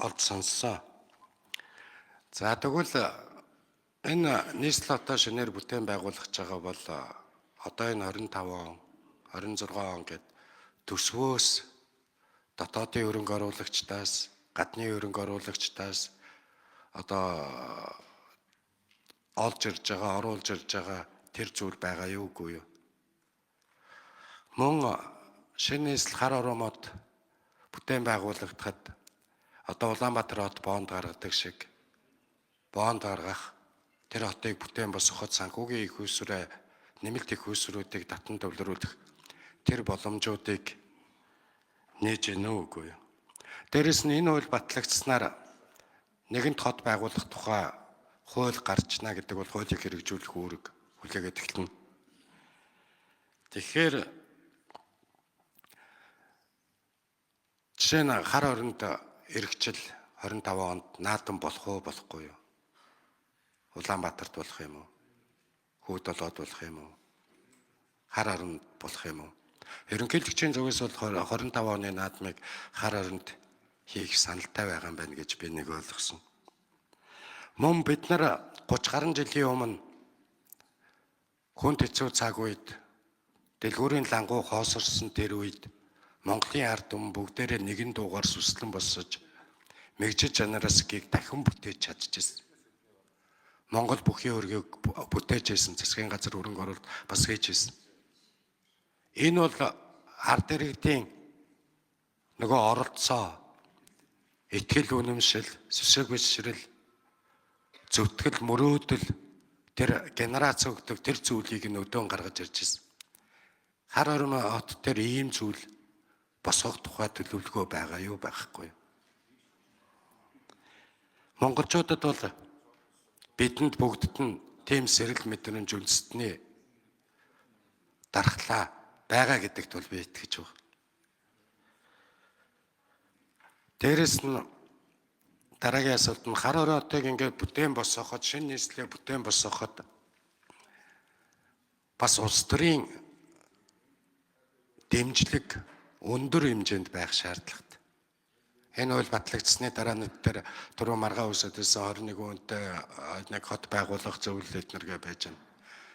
олж сонссон. За тэгвэл энэ нийслэлтэй шинээр бүтээн байгуулах байгаа бол одоо энэ 25 он, 26 он гэд төсвөөс дотоодын хөрөнгө оруулагчдаас, гадны хөрөнгө оруулагчдаас одоо олж ирж байгаа, оруулж ирж байгаа тэр зүйл байгаа юу үгүй юу? Мөн шинэ нийслэл хар ороомод бүтээн байгуулагдахад одоо Улаанбаатар хот бонд гаргадаг шиг бонд гаргах, тэр хотыг бүтээн босгоход санхүүгийн их усрээ, нэмэлт их усруудыг татан төвлөрүүлэх тэр боломжуудыг нээж гэнэ үгүй юу? Дээрэс нь энэ хууль батлагдсанаар нэгэнт хот байгуулах тухай хууль гарчна гэдэг бол хуулийг хэрэгжүүлэх үүрэг хүлээгээд эхэлнэ. Тэгэхээр жишээ нь хар оронд эргэжил 25 онд наадам болох уу, болохгүй юу? Улаанбаатарт болох юм уу? Хүүд болоод болох юм уу? Хар оронд болох юм уу? Ерөнхийлөгчийн зүгээс бол 25 оны наадмыг хар оронд хийх саналтай байгаа юм байна гэж би нэг ойлгосон. Мөн бид нар 30 гаруй жилийн өмнө хүн хэцүү цаг үед дэлгүүрийн лангуу хоосорсон тэр үед Монголын ард түмэн бүгдээрээ нэгэн дуугаар сүслэн босож мэгжил чанараас гийг дахин бүтээж чадчихсан. Монгол бүхий өргөг бүтээж ийсэн, засгийн газар хөрөнгө оруулалт бас хийж ийсэн. Энэ бол ард иргэдийн нөгөө оролцоо, итгэл үнэмшил, сүсэг бишрэл, зүтгэл, мөрөөдөл, тэр генерац өгдөг тэр зүйлийг нь өдөөн гаргаж ирж ийсэн. Хар орон хот тэр ийм зүйл босгох тухай төлөвлөгөө байгаа юу, байхгүй юу? Монголчуудад бол бидэнд бүгдд нь тийм сэрэл мэдрэмж үндэстний дархлаа байгаа гэдэгт бол би итгэж байна. Дээрэс нь дараагийн асуулт нь хар ороотыг ингээд бүтээн босгоход, шинэ нийслэлээ бүтээн босгоход бас улс төрийн дэмжлэг өндөр хэмжээнд байх шаардлагатай. Энэ хууль батлагдсны дараа нэг тэр түрүү маргаа үсэд байсан 21 хүнтэй нэг хот байгуулах зөвлөл эднэргээ байж байна.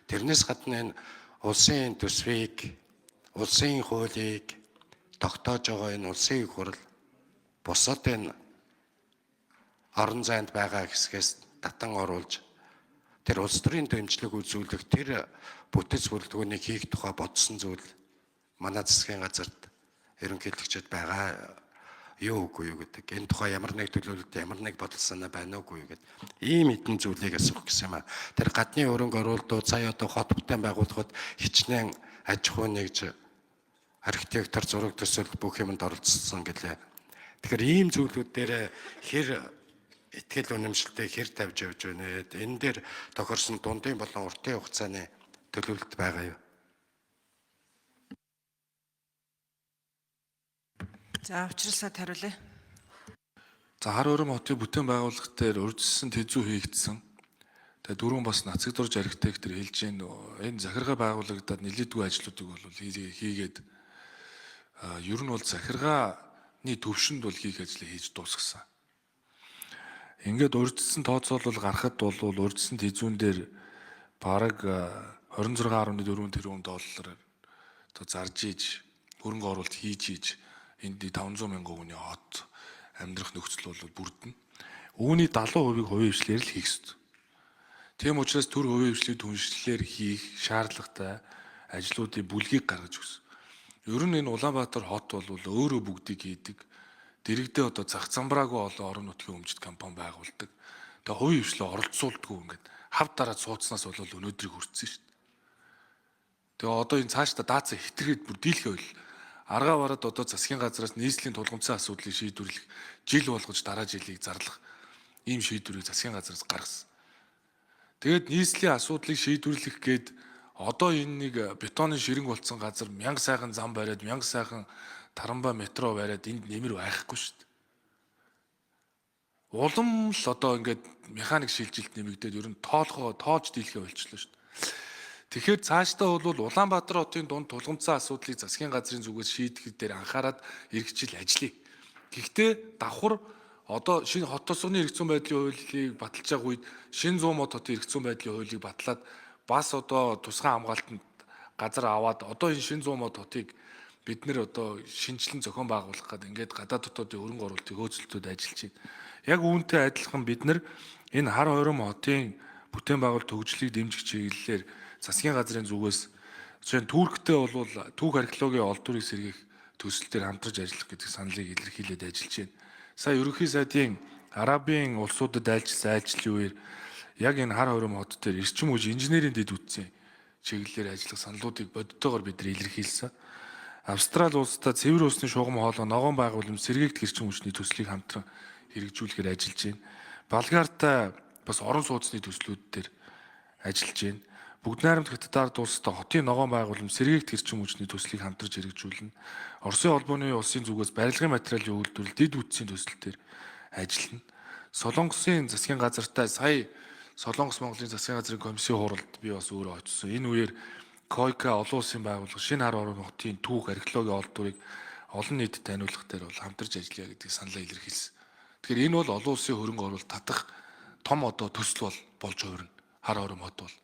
Тэрнээс гадна энэ улсын төсвийг, улсын хуулийг тогтоож байгаа энэ улсын их хурл бусад энэ орон зайд байгаа хэсгээс татан оруулж тэр улс төрийн дэмжлэг үзүүлэх тэр бүтэц бүрэлдэхүүнийг хийх тухай бодсон зүйл манай засгийн газарт ерөнхийлөгчд байгаа юу үгүй юу гэдэг. Энэ тухай ямар нэг төлөвлөлт, ямар нэг бодол санаа байна уугүй юу гэдэг. Ийм хэдэн зүйлийг асуух гэсэн юм аа. Тэр гадны хөрөнгө оруулалтууд сая одоо хот бүтээн байгуулахад хичнээн аж ахуй нэгж архитектор, зураг төсөл бүх юмд оролцсон гэлээ. Тэгэхээр ийм зүйлүүд дээр хэр итгэл үнэмшилтэй хэр тавьж явж байна. Энэ дээр тохирсон дундын болон уртын хугацааны төлөвлөлт байгаа юу? За учруулсаад хариулъя. За хар орон хотын бүтээн байгуулалт дээр урьдчилсан тэзүү хийгдсэн. Тэгээ дөрвөн бас нацагдурж архитектор хэлж гин энэ захиргаа байгуулагдаад нэлээдгүй ажлуудыг бол хийгээд ер нь бол захиргааны төвшөнд бол хийх ажлыг хийж дуусгасан. Ингээд урьдчилсан тооцоолол гарахад бол урьдчилсан тэзүүн дээр бараг 26.4 тэрбум доллараар зарж иж хөрөнгө оруулалт хийж иж энд 500 мянган хүний хот амьдрах нөхцөл бол бүрдэнэ. Үүний 70%-ийг хувийн хвшлээр л хийх ёстой. Тийм учраас төр хувийн хвшлийн түншлэлээр хийх шаардлагатай ажлуудын бүлгийг гаргаж өгсөн. Ер нь энэ Улаанбаатар хот бол өөрөө бүгдийг хийдэг. Дэрэгдээ одоо зах замбраагүй олон орон нутгийн өмчт компани байгуулдаг. Тэгээ хувийн хвшлээ оролцуулдаггүй ингээд хав дараа суудснаас бол өнөөдрийг хүрсэн шүү дээ. Тэгээ одоо энэ цаашдаа даацаа хэтэргээд бүр дийлхэ байл. Аргаа бараад одоо засгийн газраас нийслэлийн тулгымцсан асуудлыг шийдвэрлэх жил болгож дараа жилийг зарлах ийм шийдвэрийг засгийн газраас гаргасан. Тэгээд нийслэлийн асуудлыг шийдвэрлэх гээд одоо энэ нэг бетоны ширэнг болцсон газар мянга сайхан зам бариад, мянга сайхан тарамбай метро бариад энд нэмэр байхгүй шүү дээ. Улам л одоо ингээд механик шилжилт нэмэгдээд ер нь тоолж дийлхэ болчихлоо шүү дээ. Тэгэхээр цаашдаа бол Улаанбаатар хотын дунд тулгымцсан асуудлыг засгийн газрын зүгээс шийдэх дээр анхаарал эргэжил ажиллая. Гэхдээ давхар одоо шинэ хот тосгоны эрх зүйн байдлын хуулийг баталж байгаа үед шинэ 100 мод хотын эрх зүйн байдлын хуулийг батлаад бас одоо тусгай хамгаалтанд газар аваад одоо энэ шинэ 100 мод хотыг бид нэр одоо шинжилэн зохион байгуулах гэдэг ингээд гадаад дотоодын хөрөнгө оруулалтын хөөцөлтөд ажиллаж байна. Яг үүнтэй адилхан бид нар энэ хар хором хотын бүтээн байгуулалт хөгжлийг дэмжих чиглэлээр засгийн газрын зүгээс жишээ нь Турктэй бол түүх археологийн олдврыг сэргээх төсөл дээр хамтарч ажиллах гэдэг саналыг илэрхийлээд ажиллаж байна. Сая ерөнхий сайдын Арабын улсуудад айлчилсан айлчлалын үеэр яг энэ хар хором хот дээр эрчим хүч инженерийн дэд үтсийн чиглэлээр ажиллах саналуудыг бодитоогоор бид нар илэрхийлсэн. Австрали улстай цэвэр усны шугам хоолой ногоон байгууламж сэргээгдэх эрчим хүчний төслийг хамтран хэрэгжүүлэхээр ажиллаж байна. Болгартай бас орон сууцны төслүүд дээр ажиллаж байна. Бүгд найрамд Хятад ард улстай хотын ногоон байгууламж сэргээгдэх эрчим хүчний төслийг хамтарч хэрэгжүүлнэ. Оросын холбооны улсын зүгээс барилгын материалын үйлдвэрлэл дэд үтсийн төсөл дээр ажиллана. Солонгосын засгийн газартай сая Солонгос Монголын засгийн газрын комиссийн хуралд би бас өөрөө очсон. Энэ үеэр КОИКА олон улсын байгууллага шинэ хар хором хотын түүх археологийн олдврыг олон нийтэд таниулах дээр бол хамтарч ажиллая гэдгийг саналаа илэрхийлсэн. Тэгэхээр энэ бол олон улсын хөрөнгө оруулалт татах том одоо төсөл болж хувирна. Хар хором хот бол.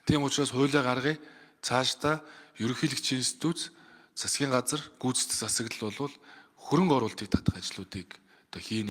Тийм учраас хуулиа гаргая. Цаашдаа ерөнхийлөгчийн институт, засгийн газар, гүйцэтгэх засаглал бол хөрөнгө оруулалтыг татах ажлуудыг одоо хийнэ.